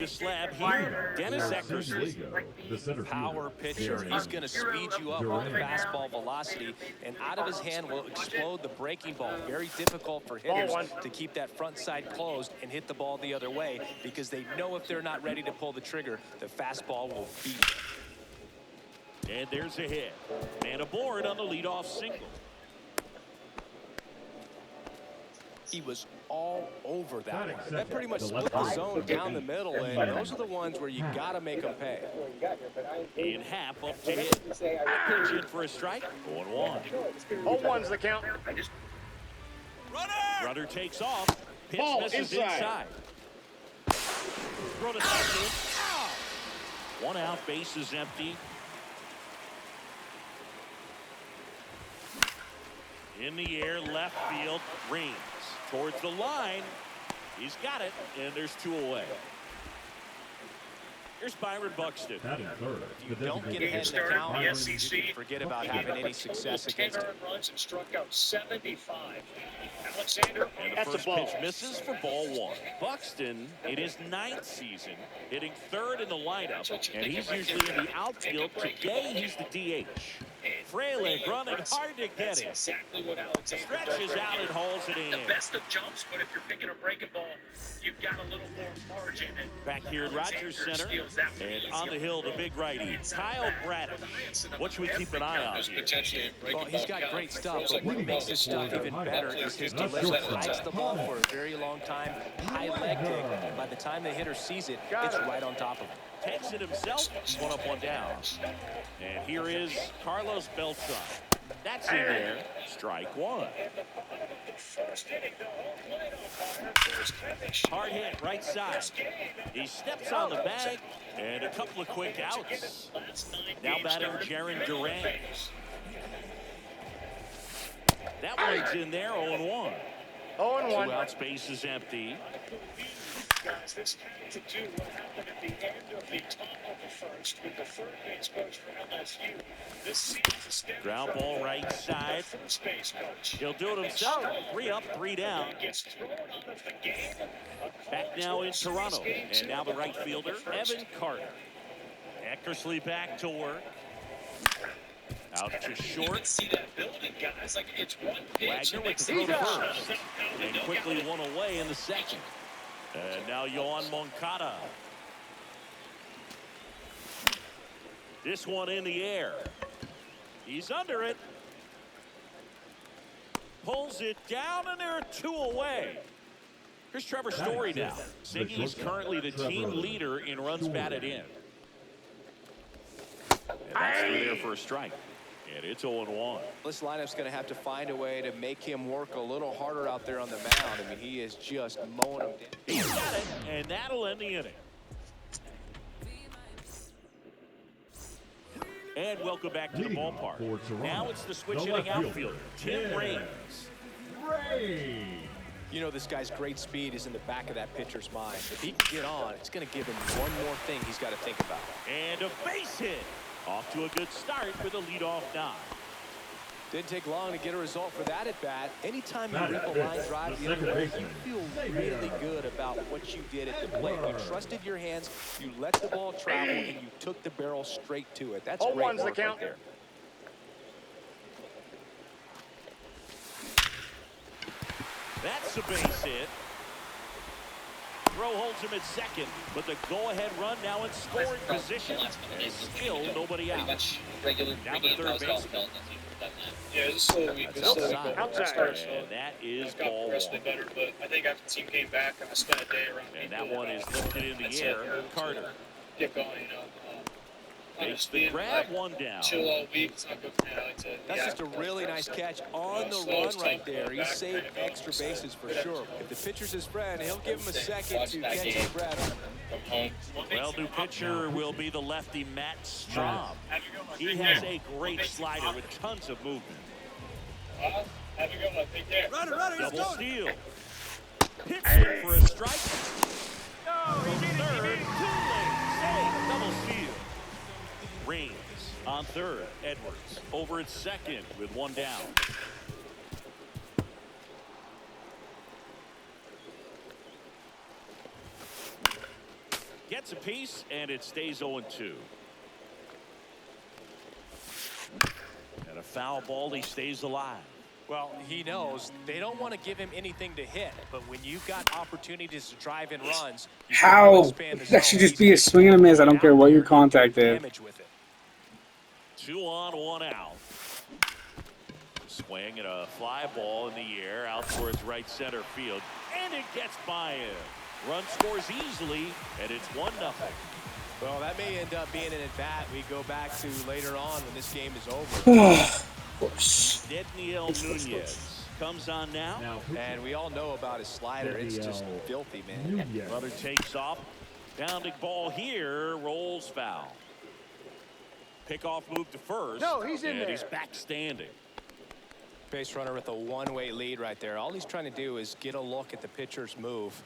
The slab here, Dennis Eckersley, power pitcher. He's going to speed you up with the fastball velocity, and out of his hand will explode the breaking ball. Very difficult for hitters to keep that front side closed and hit the ball the other way, because they know if they're not ready to pull the trigger, the fastball will beat them. And there's a hit. And aboard on the leadoff single. He was all over that one. That pretty much split the zone down the middle, and those are the ones where you got to make them pay. In half up to hit. Pitch in for a strike. 0-1. 0-1's the count. Runner takes off. Pitch Ball misses inside. Throw to second. One out, base is empty. In the air, left field, Reigns. Towards the line. He's got it, and there's 2 away. Here's Byron Buxton. If you don't get ahead in the count, you can forget about having any success against it. Runs and struck out 75. Alexander. And the first pitch misses for ball 1. Buxton, in his 9th season, hitting 3rd in the lineup, and he's usually in the outfield. Today, he's the DH. Frelick running hard to get it. Exactly what Alexander stretches out and holds it in. The best of jumps, but if you're picking a breaking ball, you've got a little more margin. Back here at Rogers Center, and on the hill, the big righty, Kyle Braddock. What should we keep an eye on here? Well, he's got great stuff, but what makes his stuff even better is his delivery. Rides the ball for a very long time, high leg kick, and by the time the hitter sees it, it's right on top of him. Takes it himself, 1 up, 1 down. And here is Carlos Beltran. That's in there. Strike 1. Hard hit, right side. He steps on the bag, and a couple of quick outs. Now batting Jaron Duran. That one's in there, 0-1. 0-1. 2 outs, base is empty. Guys, this to do what happened at the end of the top of the first with the third base coach for LSU. This seems to step ground ball right side. Space coach. He'll do it himself. 3 up, 3 down. Gets thrown out of the game. Back now in Toronto, and now the right fielder, Evan Carter. Eckersley back to work. Out to short. See that building, guys. Like it's one pitch. Wagner with the throw to first. And quickly 1 away in the second. And now Yohan Moncada. This one in the air. He's under it. Pulls it down, and there are 2 away. Here's Trevor Story now. Siggy is currently the team leader in runs batted in. And that's through there for a strike. And it's 0-1. This lineup's going to have to find a way to make him work a little harder out there on the mound. I mean, he is just mowing them down. He's got it, and that'll end the inning. And welcome back to the ballpark. Now it's the switch-hitting outfielder, Tim Raines. You know, this guy's great speed is in the back of that pitcher's mind. If he can get on, it's going to give him one more thing he's got to think about. And a base hit. Off to a good start with a leadoff nod. Didn't take long to get a result for that at bat. Anytime you rip a line drive the other way, you feel really good about what you did at the plate. You trusted your hands, you let the ball travel, and you took the barrel straight to it. That's great work right there. That's a base hit. Throw holds him at second, but the go-ahead run now in scoring position. And still nobody out. Now the third base. Yeah, it's a slow week. Outside. And that is ball 1. Better, but I think after the team came back, I spent a day around. And that one is lifted in the air. Carter. Get going, you know. Takes the grab, 1 down. Chill all week. It's not good for me. I like to. That's just a really nice catch on the run right there. He saved extra bases for sure. If the pitcher's his friend, he'll give him a second to catch his breath. Well, new pitcher will be the lefty Matt Straub. He has a great slider with tons of movement. Have a good one. Take care. Double steal. Hits it for a strike. No, he did it. Third, too late. Save. Double steal. Raines on third. Edwards over at second with 1 down. Gets a piece, and it stays 0-2. And a foul ball, he stays alive. Well, he knows they don't want to give him anything to hit, but when you've got opportunities to drive in runs, How? That should just be a swing and a miss. I don't care what your contact is. Damage with it. 2 on, 1 out. Swing and a fly ball in the air out towards right center field, and it gets by him. Run scores easily, and it's 1-0. Well, that may end up being an at-bat we go back to later on when this game is over. Daniel Nunez comes on now. And we all know about his slider. It's just filthy, man. Runner takes off. Pounding ball here, rolls foul. Pickoff move to first. No, he's in and there. He's back standing. Base runner with a one-way lead right there. All he's trying to do is get a look at the pitcher's move.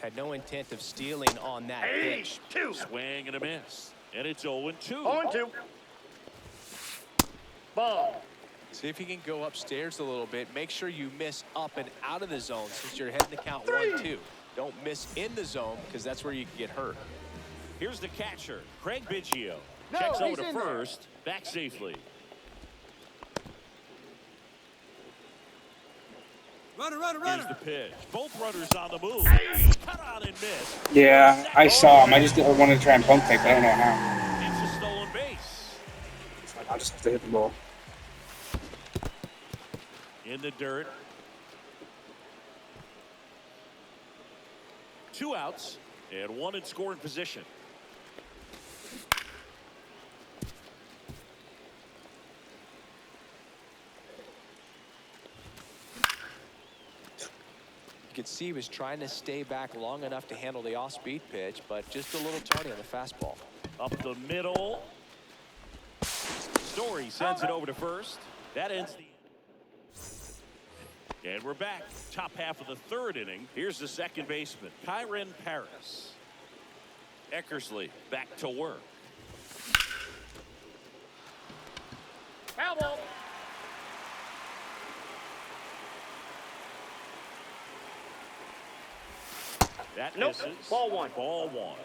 Had no intent of stealing on that pitch. Swing and a miss. And it's 0-2. 0-2. Ball. See if he can go upstairs a little bit. Make sure you miss up and out of the zone since you're heading to count 1-2. Don't miss in the zone because that's where you can get hurt. Here's the catcher, Craig Biggio. No, Checks over he's to in there. first. Back safely. Here's the pitch. Both runners on the move. Cut on and miss. Yeah, I saw him. I just wanted to try and pump fake, but I don't know how. It's a stolen base. I'll just have to hit the ball. In the dirt. 2 outs and 1 in scoring position. You could see he was trying to stay back long enough to handle the off-speed pitch, but just a little tardy on the fastball. Up the middle. Story sends it over to first. That ends the inning. And we're back. Top half of the 3rd inning. Here's the second baseman, Kyron Paris. Eckersley back to work. Foul ball. That Nope. misses. Ball 1. Ball 1.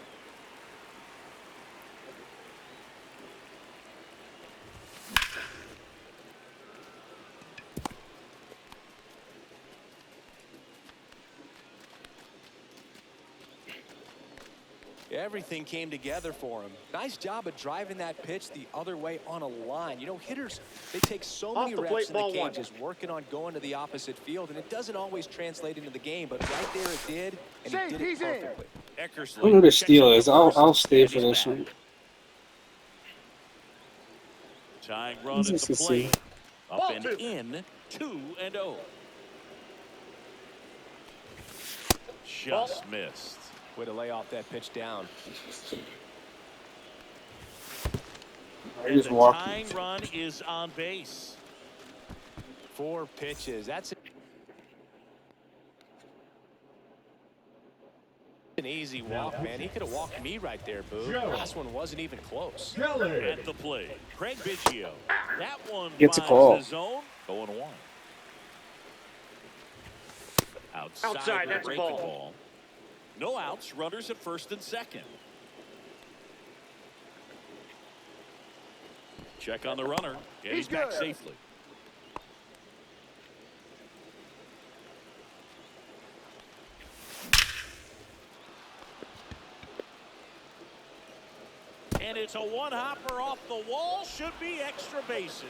Everything came together for him. Nice job of driving that pitch the other way on a line. You know, hitters, they take so many Off the reps plate, in the ball game 1. just working on going to the opposite field, and it doesn't always translate into the game, but right there it did, and Safe, he did it he's in. perfectly. Eckersley. I don't know who the checks steal over is. to I'll first, stay and for he's this back. one. Tying run Who's at this the to plate. see? Up Ball and 2. in. 2-0. Just Ball. missed. Way to lay off that pitch down. I And just the walked. tying run is on base. 4 pitches. That's an easy walk, man. He could have walked me right there, Boo. The last one wasn't even close. At the plate, Craig Biggio. That one Gets a finds call. the zone. 0-1. Outside, the that's a breaking ball. No outs. Runners at first and second. Check on the runner. And he's back good. safely. And it's a one-hopper off the wall. Should be extra bases.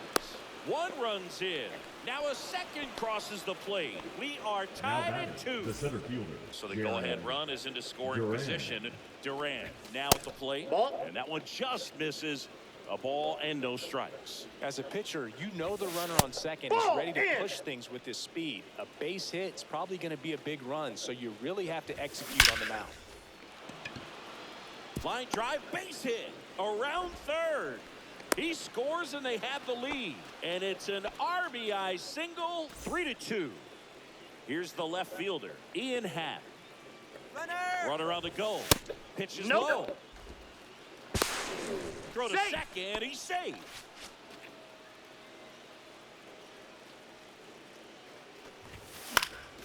1 runs in. Now a second crosses the plate. We are tied at 2. The center fielder. So the go-ahead run is into scoring Duran. position. Duran now at the plate. Ball. And that one just misses. A ball and no strikes. As a pitcher, you know the runner on second Ball is ready to in. push things with his speed. A base hit is probably going to be a big run, so you really have to execute on the mound. Line drive, base hit around third. He scores and they have the lead. And it's an RBI single, 3-2. Here's the left fielder, Ian Happ. Runner on the go. Pitch is Nope. low. Throw to Safe. second, he's safe.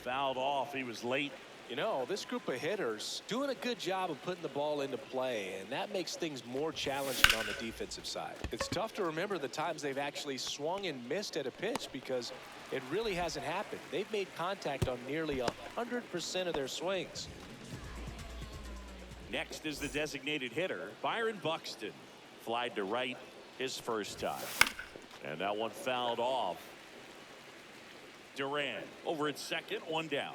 Fouled off, he was late You know, this group of hitters doing a good job of putting the ball into play, and that makes things more challenging on the defensive side. It's tough to remember the times they've actually swung and missed at a pitch because it really hasn't happened. They've made contact on nearly 100% of their swings. Next is the designated hitter, Byron Buxton. Flied to right his first time. And that one fouled off. Duran over at second, one down.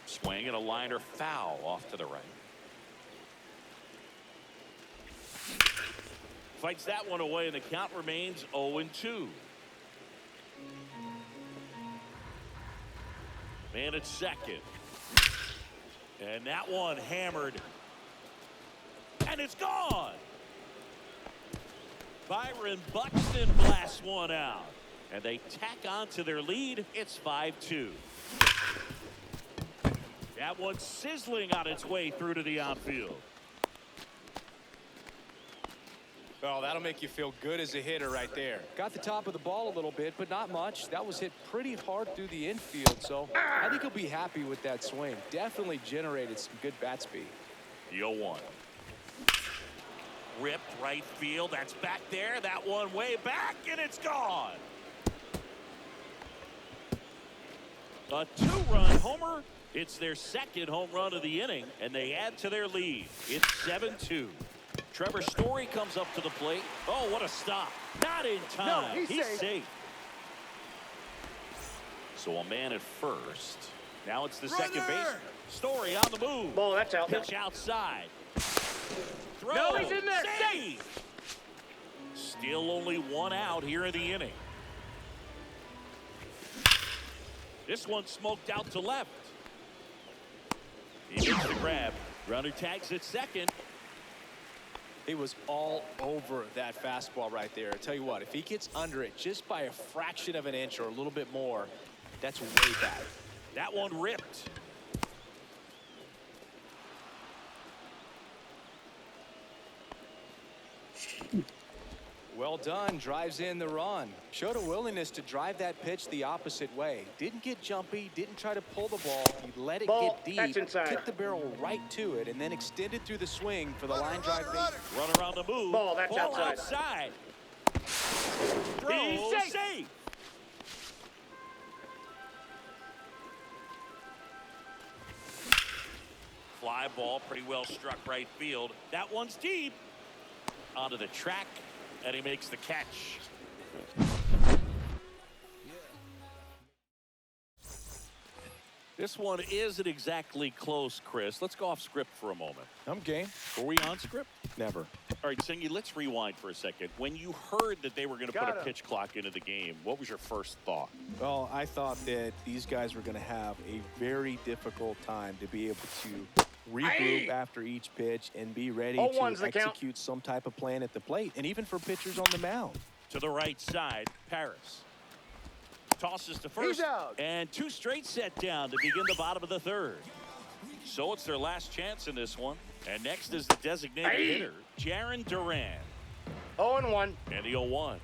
Swing and a liner foul off to the right. Fights that one away, and the count remains 0-2. Man at second. And that one hammered. And it's gone. Byron Buxton blasts one out. And they tack on to their lead. It's 5-2. That one sizzling on its way through to the outfield. Well, that'll make you feel good as a hitter right there. Got the top of the ball a little bit, but not much. That was hit pretty hard through the infield, so I think he'll be happy with that swing. Definitely generated some good bat speed. The 0-1. Ripped right field. That's back there. That one way back, and it's gone. A two-run homer. It's their second home run of the inning, and they add to their lead. It's 7-2. Trevor Story comes up to the plate. Oh, what a stop. Not in time. No, he's safe. So a man at first. Now it's the second baseman. Story on the move. Ball, that's out. Pitch outside. Throw. No, he's in there. Save. Still only one out here in the inning. This one smoked out to left. He makes the grab. Runner tags at second. He was all over that fastball right there. I tell you what, if he gets under it just by a fraction of an inch or a little bit more, that's way bad. That one ripped. Well done. Drives in the run. Showed a willingness to drive that pitch the opposite way. Didn't get jumpy. Didn't try to pull the ball. He let it Ball, get that's deep. inside. Took the barrel right to it and then extended through the swing for the line drive. Run around the move. Ball, that's Ball outside. Throw. He's Safe. Fly ball, pretty well struck right field. That one's deep. Onto the track, and he makes the catch. This one isn't exactly close, Chris. Let's go off script for a moment. I'm game. Were we on script? Never. All right, Singy, let's rewind for a second. When you heard that they were going to put a pitch clock into the game, what was your first thought? Well, I thought that these guys were going to have a very difficult time to be able to regroup after each pitch and be ready to execute some type of plan at the plate, and even for pitchers on the mound. To the right side, Paris tosses to first, and two straight set down to begin the bottom of the third. So it's their last chance in this one. And next is the designated hitter, Jarren Duran. 0-1. And the 0-1.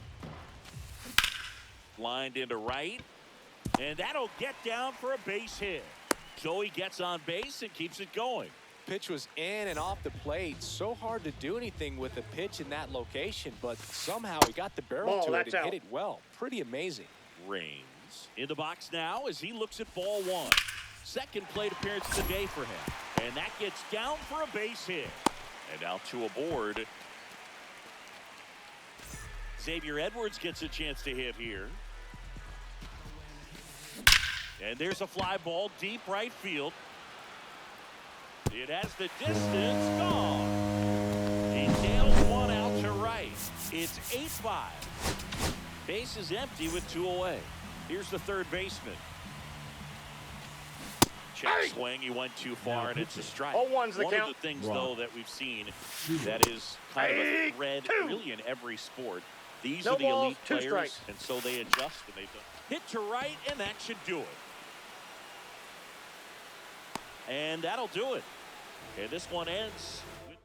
Lined into right, and that'll get down for a base hit. So he gets on base and keeps it going. Pitch was in and off the plate. So hard to do anything with a pitch in that location, but somehow he got the barrel to it and hit it well. Pretty amazing. Reigns in the box now as he looks at ball one. Second plate appearance of the day for him. And that gets down for a base hit. And now two aboard. Xavier Edwards gets a chance to hit here. And there's a fly ball deep right field. It has the distance gone. He nails one out to right. It's 8-5. Base is empty with two away. Here's the third baseman. Check swing. He went too far, and it's a strike. 0-1's the One count. of the things, though, that we've seen that is kind of a thread really in every sport. These are the elite players, and so they adjust, and they hit to right, and that should do it. And that'll do it. And this one ends with